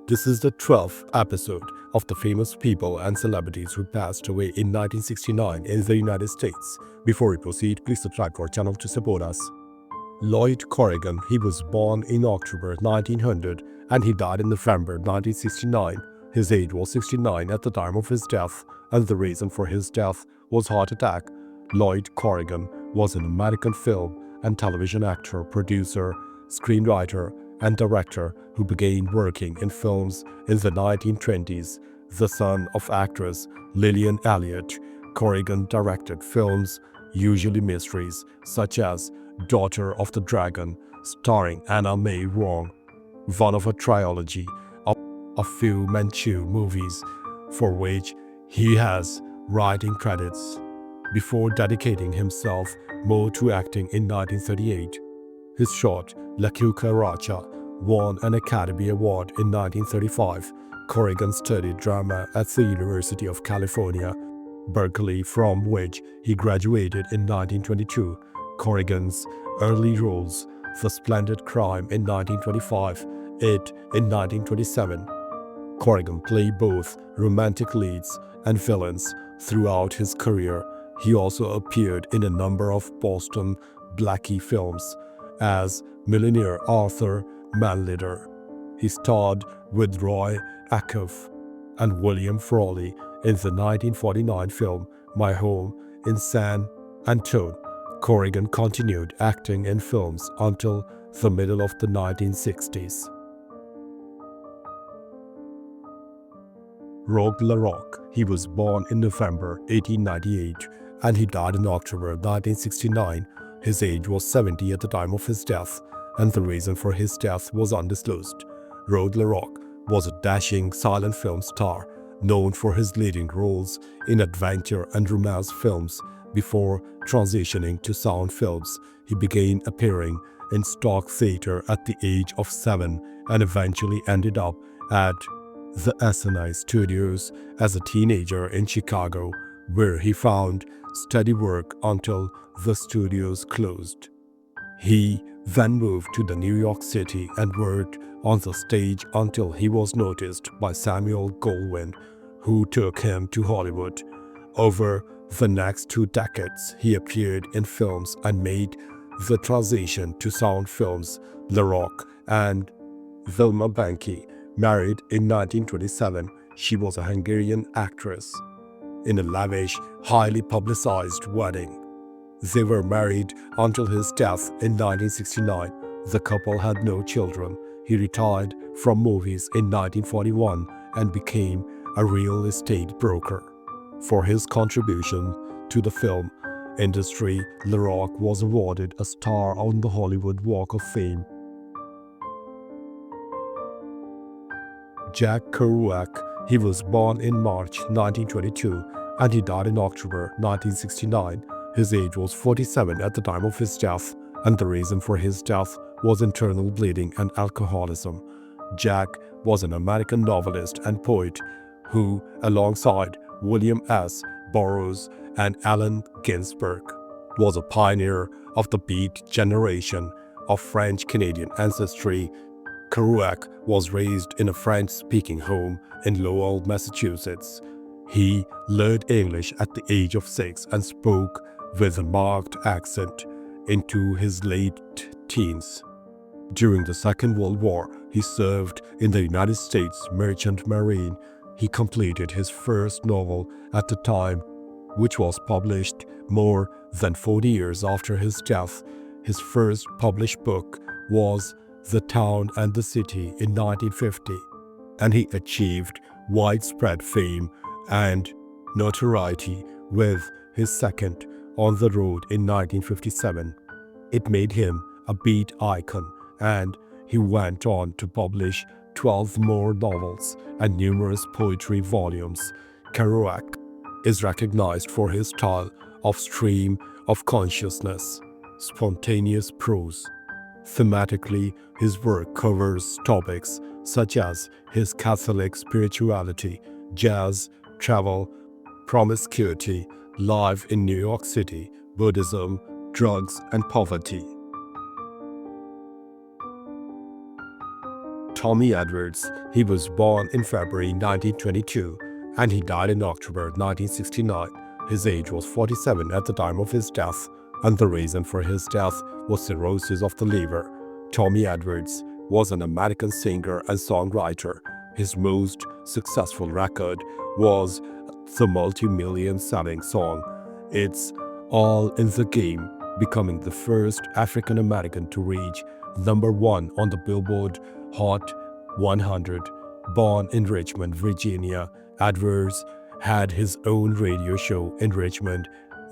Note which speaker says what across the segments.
Speaker 1: This is the 12th episode of the famous people and celebrities who passed away in 1969 in the United States. Before we proceed, please subscribe to our channel to support us. Lloyd Corrigan, he was born in October 1900 and he died in November 1969. His age was 69 at the time of his death, and the reason for his death was heart attack. Lloyd Corrigan was an American film and television actor, producer, screenwriter, and director who began working in films in the 1920s. The son of actress Lillian Elliott, Corrigan directed films, usually mysteries, such as Daughter of the Dragon, starring Anna May Wong, one of a trilogy of a Fu Manchu movies, for which he has writing credits, before dedicating himself more to acting in 1938. His short La Cucaracha won an Academy Award in 1935. Corrigan studied drama at the University of California, Berkeley, from which he graduated in 1922. Corrigan's early roles: The Splendid Crime in 1925, It in 1927. Corrigan played both romantic leads and villains throughout his career. He also appeared in a number of Boston Blackie films as millionaire Arthur Manleder. He starred with Roy Acuff and William Frawley in the 1949 film My Home in San Antone. Corrigan continued acting in films until the middle of the 1960s. Rogue LaRocque, he was born in November 1898 and he died in October 1969. His age was 70 at the time of his death, and the reason for his death was undisclosed. Rogue LaRocque was a dashing silent film star known for his leading roles in adventure and romance films. Before transitioning to sound films, he began appearing in stock theater at the age of 7 and eventually ended up at the SNI Studios as a teenager in Chicago, where he found steady work until the studios closed. He then moved to the New York City and worked on the stage until he was noticed by Samuel Goldwyn, who took him to Hollywood. Over the next 2 decades, he appeared in films and made the transition to sound films. LaRocque and Vilma Banki married in 1927. She was a Hungarian actress. In a lavish, highly publicized wedding, they were married until his death in 1969. The couple had no children. He retired from movies in 1941 and became a real estate broker. For his contribution to the film industry, LaRocque was awarded a star on the Hollywood Walk of Fame. Jack Kerouac, he was born in March 1922 and he died in October 1969. His age was 47 at the time of his death, and the reason for his death was internal bleeding and alcoholism. Jack was an American novelist and poet who, alongside William S. Burroughs and Allen Ginsberg, was a pioneer of the Beat generation of French-Canadian ancestry. Kerouac was raised in a French-speaking home in Lowell, Massachusetts. He learned English at the age of 6 and spoke with a marked accent into his late teens. During the Second World War, he served in the United States Merchant Marine. He completed his first novel at the time, which was published more than 40 years after his death. His first published book was The Town and the City in 1950, and he achieved widespread fame and notoriety with his second, On the Road, in 1957. It made him a beat icon, and he went on to publish 12 more novels and numerous poetry volumes. Kerouac is recognized for his style of stream of consciousness, spontaneous prose. Thematically, his work covers topics such as his Catholic spirituality, jazz, travel, promiscuity, life in New York City, Buddhism, drugs, and poverty. Tommy Edwards, he was born in February 1922 and he died in October 1969. His age was 47 at the time of his death, and the reason for his death was cirrhosis of the liver. Tommy Edwards was an American singer and songwriter. His most successful record was the multi-million selling song "It's All in the Game," becoming the first African American to reach #1 on the Billboard Hot 100. Born in Richmond, Virginia, Edwards had his own radio show in Richmond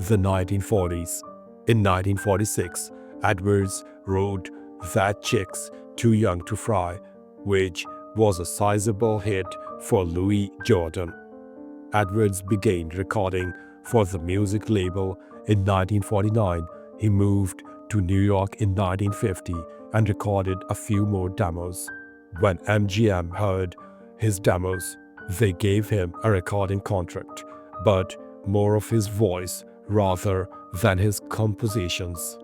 Speaker 1: the 1940s. In 1946, Edwards wrote "That Chick's Too Young to Fry," which was a sizable hit for Louis Jordan. Edwards began recording for the music label in 1949. He moved to New York in 1950 and recorded a few more demos. When MGM heard his demos, they gave him a recording contract, but more of his voice rather than his compositions.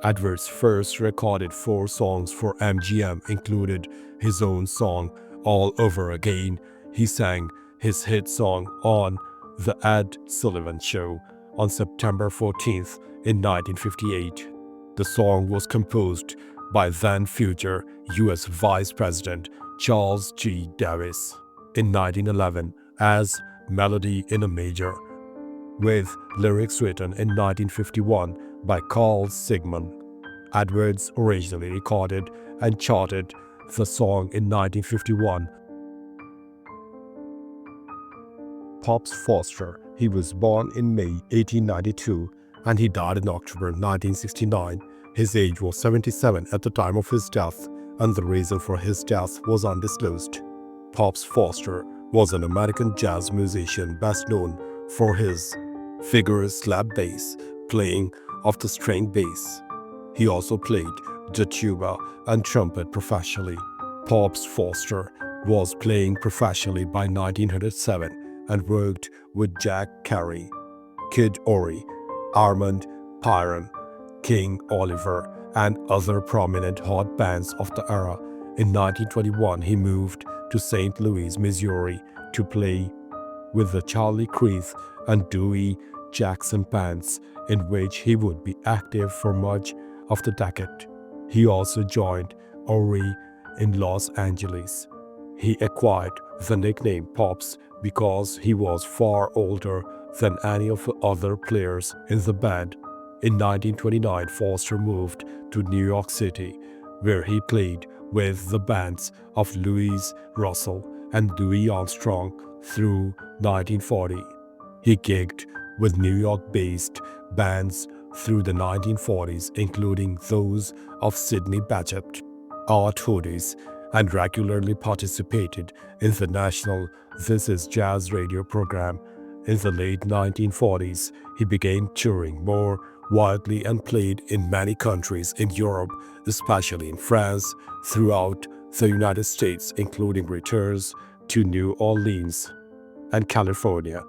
Speaker 1: Edwards' first recorded 4 songs for MGM included his own song "All Over Again." He sang his hit song on The Ed Sullivan Show on September 14th in 1958. The song was composed by then future U.S. Vice President Charles G. Davis in 1911 as "Melody in a Major," with lyrics written in 1951 by Carl Sigman. Edwards originally recorded and charted the song in 1951. Pops Foster, he was born in May 1892 and he died in October 1969. His age was 77 at the time of his death, and the reason for his death was undisclosed. Pops Foster was an American jazz musician best known for his vigorous slap bass playing of the string bass. He also played the tuba and trumpet professionally. Pops Foster was playing professionally by 1907 and worked with Jack Carey, Kid Ory, Armand Piron, King Oliver, and other prominent hot bands of the era. In 1921, he moved to St. Louis, Missouri to play with the Charlie Creeth and Dewey Jackson bands, in which he would be active for much of the decade. He also joined Ory in Los Angeles. He acquired the nickname Pops because he was far older than any of the other players in the band. In 1929, Foster moved to New York City, where he played with the bands of Louis Russell and Louis Armstrong through 1940. He gigged with New York-based bands through the 1940s, including those of Sidney Bechet, Art Hoodies, and regularly participated in the national This Is Jazz radio program. In the late 1940s, he began touring more widely and played in many countries in Europe, especially in France, throughout the United States, including returns to New Orleans and California.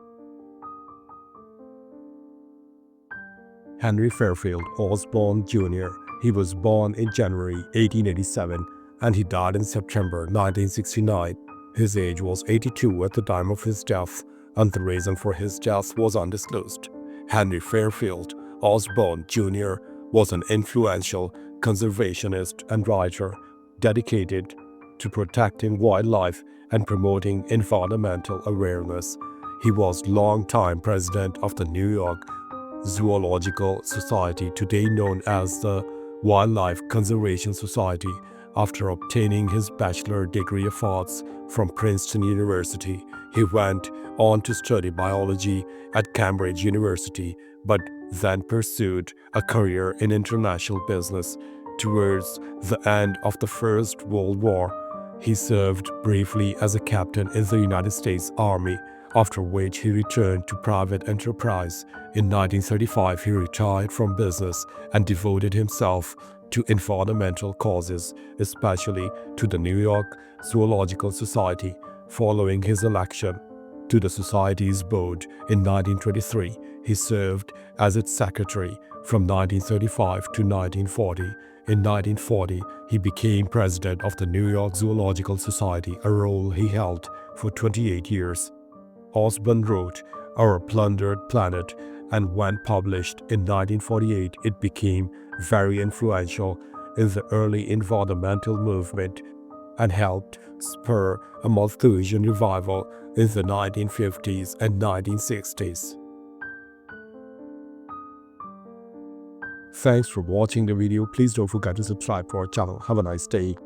Speaker 1: Henry Fairfield Osborne Jr. He was born in January 1887 and he died in September 1969. His age was 82 at the time of his death, and the reason for his death was undisclosed. Henry Fairfield Osborne Jr. was an influential conservationist and writer dedicated to protecting wildlife and promoting environmental awareness. He was longtime president of the New York Zoological Society, today known as the Wildlife Conservation Society. After obtaining his Bachelor degree of Arts from Princeton University, he went on to study biology at Cambridge University, but then pursued a career in international business. Towards the end of the First World War, he served briefly as a captain in the United States Army, after which he returned to private enterprise. In 1935, he retired from business and devoted himself to environmental causes, especially to the New York Zoological Society. Following his election to the Society's board in 1923, he served as its secretary from 1935 to 1940. In 1940, he became president of the New York Zoological Society, a role he held for 28 years. Osborne wrote Our Plundered Planet, and when published in 1948, it became very influential in the early environmental movement and helped spur a Malthusian revival in the 1950s and 1960s. Thanks for watching the video. Please don't forget to subscribe to our channel. Have a nice day.